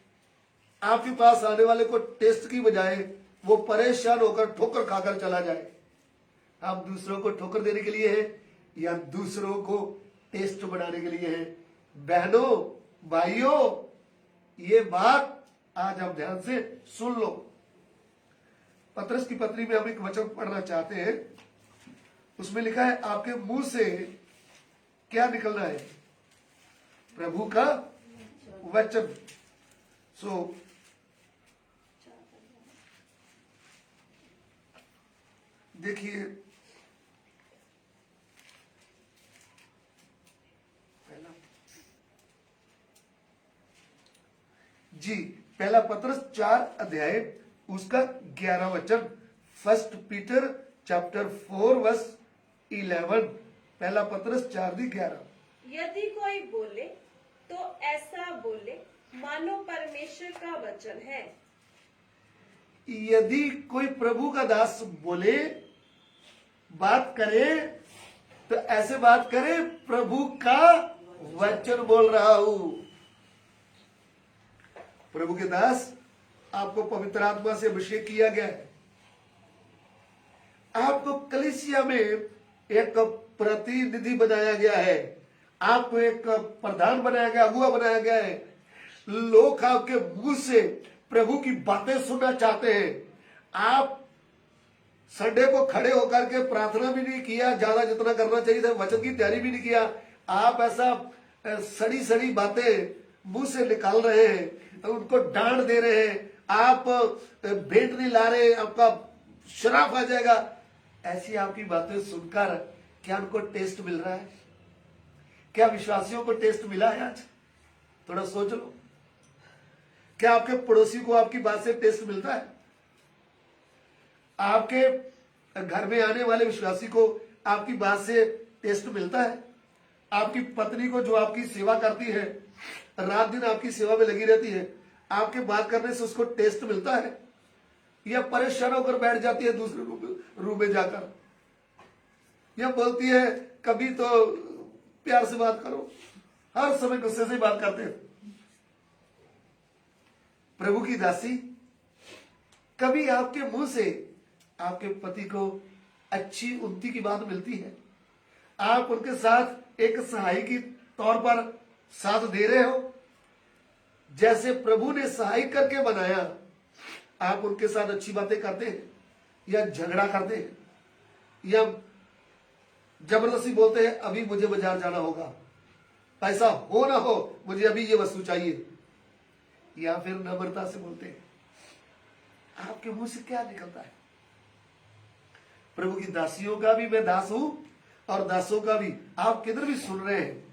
[SPEAKER 1] आपके पास आने वाले को टेस्ट की बजाय वो परेशान होकर ठोकर खाकर चला जाए। आप दूसरों को ठोकर देने के लिए है या दूसरों को टेस्ट बनाने के लिए है? बहनों भाइयों, ये बात आज आप ध्यान से सुन लो। पतरस की पत्री में हम एक वचन पढ़ना चाहते हैं। उसमें लिखा है, आपके मुंह से क्या निकलना है? प्रभु का वचन। सो देखिए, पहला पतरस 4 अध्याय उसका 11 वचन, 1 पीटर चैप्टर 4 वर्स 11। पहला पतरस 4:11।
[SPEAKER 2] यदि कोई बोले तो ऐसा बोले मानो परमेश्वर का वचन है।
[SPEAKER 1] यदि कोई प्रभु का दास बोले, बात करे, तो ऐसे बात करे, प्रभु का वचन बोल रहा हूं। प्रभु के दास, आपको पवित्र आत्मा से अभिषेक किया गया है। आपको कलीसिया में एक प्रतिनिधि बनाया गया है, आपको एक प्रधान बनाया गया, अगुआ बनाया गया है। लोग आपके मुंह से प्रभु की बातें सुनना चाहते हैं। आप संडे को खड़े होकर के प्रार्थना भी नहीं किया ज्यादा जितना करना चाहिए था, वचन की तैयारी भी नहीं किया, आप ऐसा सड़ी सड़ी बातें मुंह से निकाल रहे हैं, उनको डांट दे रहे हैं, आप भेंट नहीं ला रहे, आपका शराब आ जाएगा। ऐसी आपकी बातें सुनकर क्या उनको टेस्ट मिल रहा है? क्या विश्वासियों को टेस्ट मिला है आज? थोड़ा सोच लो। क्या आपके पड़ोसी को आपकी बात से टेस्ट मिलता है? आपके घर में आने वाले विश्वासी को आपकी बात से टेस्ट मिलता है? आपकी पत्नी को जो आपकी सेवा करती है, रात दिन आपकी सेवा में लगी रहती है, आपके बात करने से उसको टेस्ट मिलता है? या परेशान होकर बैठ जाती है दूसरे रूम में जाकर, या बोलती है कभी तो प्यार से बात करो, हर समय गुस्से से बात करते हैं? प्रभु की दासी, कभी आपके मुंह से आपके पति को अच्छी उन्नति की बात मिलती है? आप उनके साथ एक सहाय की तौर पर साथ दे रहे हो? जैसे प्रभु ने सहाय करके बनाया, आप उनके साथ अच्छी बातें करते हैं या झगड़ा करते हैं या जबरदस्ती बोलते हैं अभी मुझे बाजार जाना होगा, पैसा हो ना हो मुझे अभी ये वस्तु चाहिए, या फिर नम्रता से बोलते हैं? आपके मुंह से क्या निकलता है? प्रभु की दासियों का भी मैं दास हूं और दासों का भी। आप किधर भी सुन रहे हैं,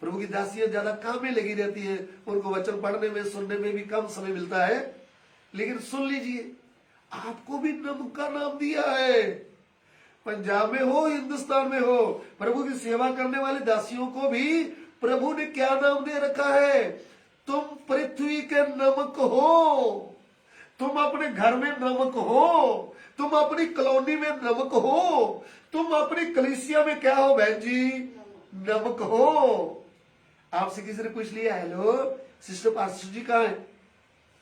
[SPEAKER 1] प्रभु की दासियां ज्यादा काम में लगी रहती है, उनको वचन पढ़ने में सुनने में भी कम समय मिलता है। लेकिन सुन लीजिए, आपको भी नमक का नाम दिया है। पंजाब में हो, हिंदुस्तान में हो, प्रभु की सेवा करने वाले दासियों को भी प्रभु ने क्या नाम दे रखा है? तुम पृथ्वी के नमक हो, तुम अपने घर में नमक हो, तुम अपनी कॉलोनी में नमक हो, तुम अपनी कलीसिया में क्या हो बहन जी? नमक हो। आपसे किसी ने पूछ लिया, हेलो सिस्टर पास्टर जी कहाँ है?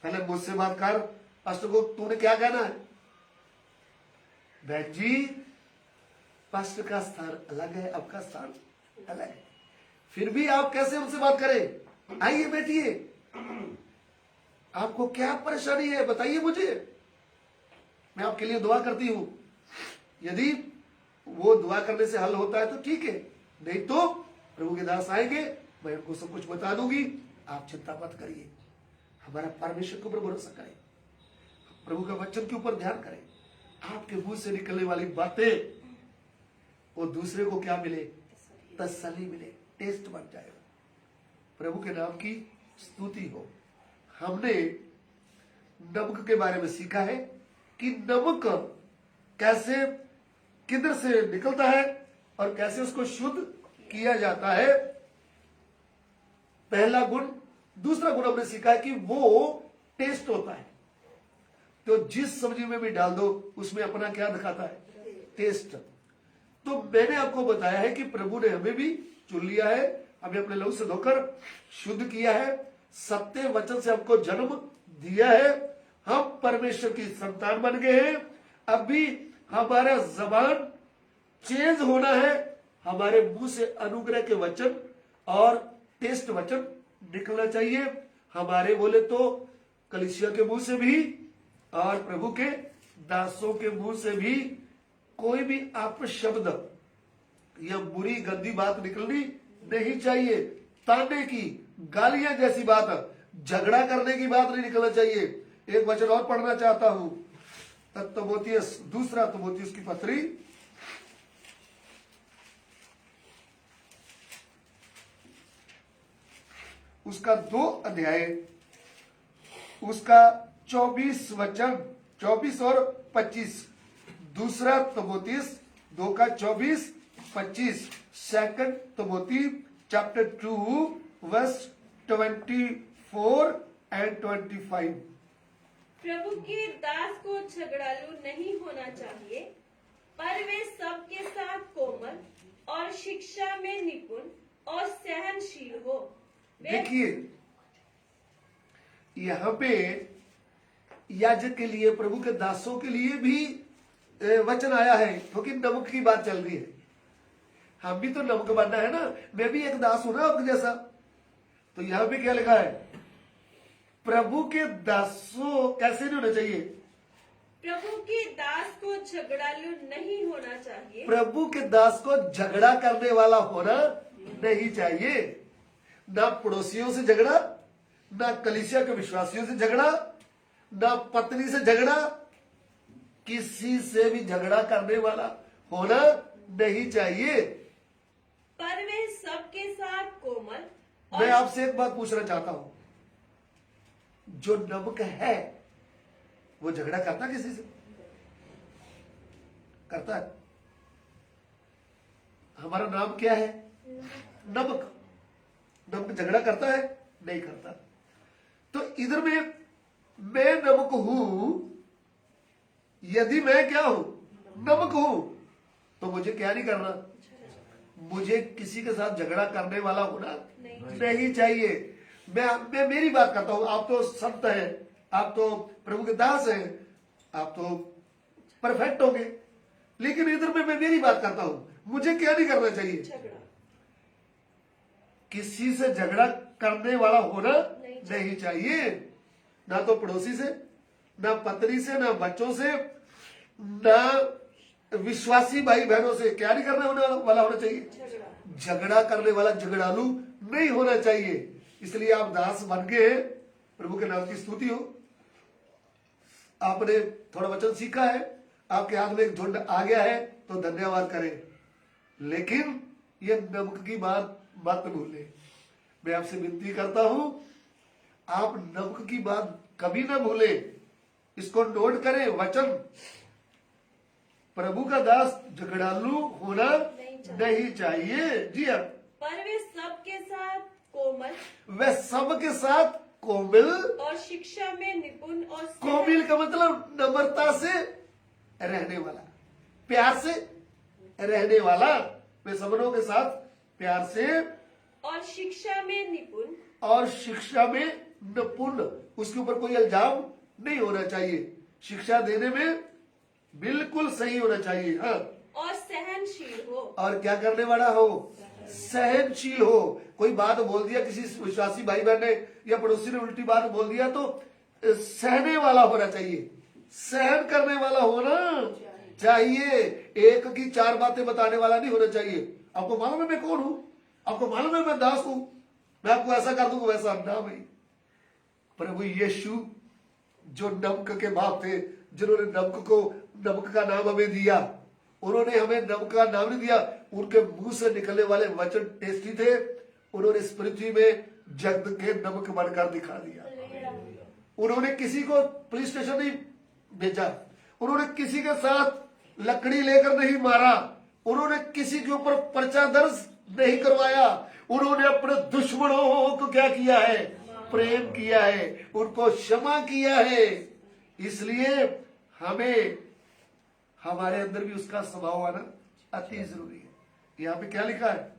[SPEAKER 1] पहले मुझसे बात कर, पास्टर को तूने क्या कहना है? बहन जी, पास्टर का स्थान अलग है, आपका स्थान अलग है, फिर भी आप कैसे उनसे बात करें? आइए बैठिए, आपको क्या परेशानी है बताइए मुझे, मैं आपके लिए दुआ करती हूं। यदि वो दुआ करने से हल होता है तो ठीक है, नहीं तो प्रभु के दास आएंगे, मैं उनको सब कुछ बता दूंगी, आप चिंता मत करिए। हमारा परमेश्वर के ऊपर भरोसा करें, प्रभु का वचन के ऊपर ध्यान करें। आपके मुंह से निकलने वाली बातें वो दूसरे को क्या मिले? तसल्ली मिले, टेस्ट बन जाएगा, प्रभु के नाम की स्तुति हो। हमने नमक के बारे में सीखा है कि नमक कैसे किधर से निकलता है और कैसे उसको शुद्ध किया जाता है, पहला गुण। दूसरा गुण हमने सीखा है कि वो टेस्ट होता है, तो जिस सब्जी में भी डाल दो उसमें अपना क्या दिखाता है? टेस्ट। तो मैंने आपको बताया है कि प्रभु ने हमें भी चुन लिया है, हमें अपने लहू से धोकर शुद्ध किया है, सत्य वचन से हमको जन्म दिया है, हम परमेश्वर की संतान बन गए हैं। अभी हमारा जबान चेंज होना है, हमारे मुंह से अनुग्रह के वचन और टेस्ट वचन निकलना चाहिए। हमारे बोले तो कलीसिया के मुंह से भी और प्रभु के दासों के मुंह से भी कोई भी अपशब्द या बुरी गंदी बात निकलनी नहीं चाहिए। ताने की, गालियां जैसी बात, झगड़ा करने की बात नहीं निकलना चाहिए। एक वचन और पढ़ना चाहता हूं, तीमुथियुस, दूसरा तीमुथियुस की पत्री, उसका 2 अध्याय, उसका 24 वचन, 24 और 25। दूसरा तीमुथियुस 2 का 24, 25। Second Timothy chapter 2 verse 24 and 25।
[SPEAKER 2] प्रभु के दास को झगड़ालू नहीं होना चाहिए, पर वे सबके साथ कोमल और शिक्षा में निपुण और सहनशील हो।
[SPEAKER 1] देखिए यहां पे याजक के लिए, प्रभु के दासों के लिए भी वचन आया है, क्योंकि नमक की बात चल रही है। हम भी तो नमक बनना है ना, मैं भी एक दास हूं ना आपके जैसा। तो यहां पे क्या लिखा है? प्रभु के दासों कैसे नहीं होना चाहिए?
[SPEAKER 2] प्रभु के दास को झगड़ालू नहीं होना चाहिए।
[SPEAKER 1] प्रभु के दास को झगड़ा करने वाला होना नहीं चाहिए। ना पड़ोसियों से झगड़ा, ना कलीसिया के विश्वासियों से झगड़ा, ना पत्नी से झगड़ा, किसी से भी झगड़ा करने वाला होना नहीं चाहिए।
[SPEAKER 2] पर वे सबके साथ कोमल और
[SPEAKER 1] मैं आपसे एक बात पूछना चाहता हूं, जो नमक है वो झगड़ा करता किसी से? करता है? हमारा नाम क्या है? नमक। नमक झगड़ा करता है? नहीं करता। तो इधर में मैं नमक हूं, यदि मैं क्या हूं? नमक हूं, तो मुझे क्या नहीं करना? मुझे किसी के साथ झगड़ा करने वाला होना नहीं चाहिए। मैं मेरी बात करता हूं। आप तो संत हैं, आप तो प्रभु के दास हैं, आप तो परफेक्ट होंगे, लेकिन इधर में मैं मेरी बात करता हूं। मुझे क्या नहीं करना चाहिए?
[SPEAKER 2] झगड़ा
[SPEAKER 1] किसी से झगड़ा करने वाला होना नहीं चाहिए। ना तो पड़ोसी से, ना पत्नी से, ना बच्चों से, ना विश्वासी भाई बहनों से। क्या नहीं करने वाला होना चाहिए?
[SPEAKER 2] झगड़ा
[SPEAKER 1] झगड़ा करने वाला, झगड़ालू नहीं होना चाहिए। इसलिए आप दास बन गए हैं, प्रभु के नाम की स्तुति हो। आपने थोड़ा वचन सीखा है, आपके हाथ में एक झुंड आ गया है, तो धन्यवाद करें, लेकिन ये नमक की बात मत भूलें। मैं आपसे विनती करता हूं, आप नमक की बात कभी ना भूलें। इसको नोट करें। वचन, प्रभु का दास झगड़ालू होना नहीं चाहिए। जी हाँ,
[SPEAKER 2] पर वे सबके साथ कोमल
[SPEAKER 1] वह सबके साथ कोमिल।
[SPEAKER 2] और शिक्षा में निपुण और
[SPEAKER 1] कोमिल का मतलब नम्रता से रहने वाला, प्यार से रहने वाला। वे सबनों के साथ प्यार से
[SPEAKER 2] और शिक्षा में निपुण
[SPEAKER 1] और शिक्षा में निपुण। उसके ऊपर कोई इल्जाम नहीं होना चाहिए। शिक्षा देने में बिल्कुल सही होना चाहिए। हाँ,
[SPEAKER 2] और सहनशील हो।
[SPEAKER 1] और क्या करने वाला हो? सहनशील हो। कोई बात बोल दिया किसी विश्वासी भाई बहन ने या पड़ोसी ने, उल्टी बात बोल दिया, तो सहने वाला होना चाहिए, सहन करने वाला होना चाहिए। एक की चार बातें बताने वाला नहीं होना चाहिए। आपको मालूम है मैं कौन हूं, आपको मालूम है मैं दास हूं, मैं आपको ऐसा कर दूंगा वैसा ना। भाई, प्रभु यीशु जो नमक के बाप थे, जिन्होंने नमक का नाम हमें दिया, उन्होंने हमें नमक का नाम नहीं दिया, उनके मुंह से निकलने वाले वचन टेस्टी थे। उन्होंने इस पृथ्वी में जग के नमक बनकर दिखा दिया। उन्होंने किसी को पुलिस स्टेशन नहीं भेजा, उन्होंने किसी के साथ लकड़ी लेकर नहीं मारा, उन्होंने किसी के ऊपर पर्चा दर्ज नहीं करवाया। उन्होंने अपने दुश्मनों को क्या किया है? प्रेम किया है, उनको क्षमा किया है। इसलिए हमें हमारे अंदर भी उसका स्वभाव आना अति जरूरी है। यहाँ पे क्या लिखा है?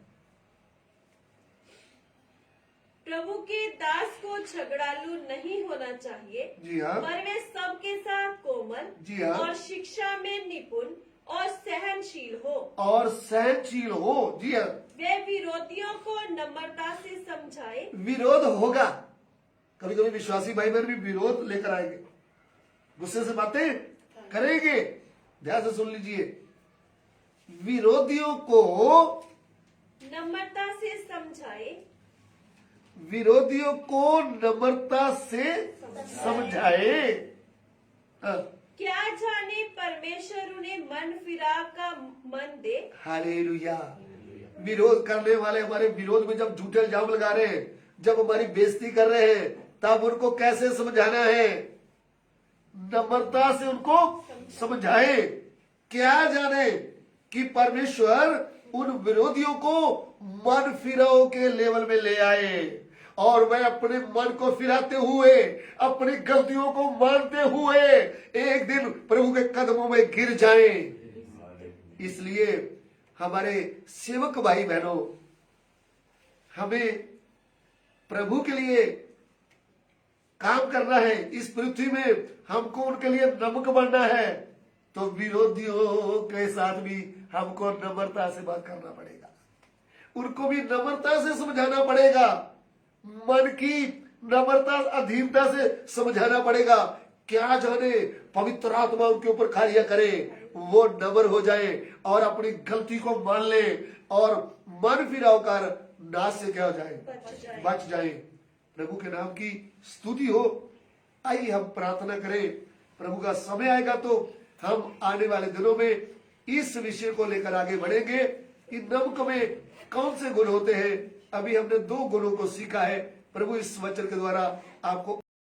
[SPEAKER 2] प्रभु के दास को झगड़ालू नहीं होना चाहिए।
[SPEAKER 1] जी हाँ,
[SPEAKER 2] पर वे सबके साथ कोमल
[SPEAKER 1] जी हाँ,
[SPEAKER 2] और शिक्षा में निपुण और सहनशील हो।
[SPEAKER 1] और सहनशील हो। जी हाँ,
[SPEAKER 2] वे विरोधियों को नम्रता से समझाए।
[SPEAKER 1] विरोध होगा। कभी कभी विश्वासी भाई बहन भी विरोध लेकर आएंगे, गुस्से से बातें करेंगे। ध्यान से सुन लीजिए, विरोधियों को
[SPEAKER 2] नम्रता से समझाए।
[SPEAKER 1] विरोधियों को नम्रता से समझाए। हाँ,
[SPEAKER 2] क्या जाने परमेश्वर उन्हें मन फिरा का मन दे।
[SPEAKER 1] हालेलुया। विरोध करने वाले हमारे विरोध में जब झूठे इल्जाम लगा रहे हैं, जब हमारी बेइज्जती कर रहे हैं, तब उनको कैसे समझाना है? नम्रता से उनको समझाए। क्या जाने कि परमेश्वर उन विरोधियों को मन फिराव के लेवल में ले आए, और वह अपने मन को फिराते हुए, अपनी गलतियों को मानते हुए एक दिन प्रभु के कदमों में गिर जाएं। इसलिए हमारे सेवक भाई बहनों, हमें प्रभु के लिए काम करना है। इस पृथ्वी में हमको उनके लिए नमक बनना है, तो विरोधियों के साथ भी हमको नम्रता से बात करना पड़ेगा, उनको भी नम्रता से समझाना पड़ेगा, मन की नम्रता अधीनता से समझाना पड़ेगा। क्या जाने पवित्र आत्मा उनके ऊपर कार्य करे, वो नम्र हो जाए और अपनी गलती को मान ले और मन फिराव कर नाश से क्या हो जाए? बच जाए। प्रभु के नाम की स्तुति हो। आइए हम प्रार्थना करें। प्रभु का समय आएगा तो हम आने वाले दिनों में इस विषय को लेकर आगे बढ़ेंगे कि नमक में कौन से गुण होते हैं। अभी हमने 2 गुणों को सीखा है। प्रभु इस वचन के द्वारा आपको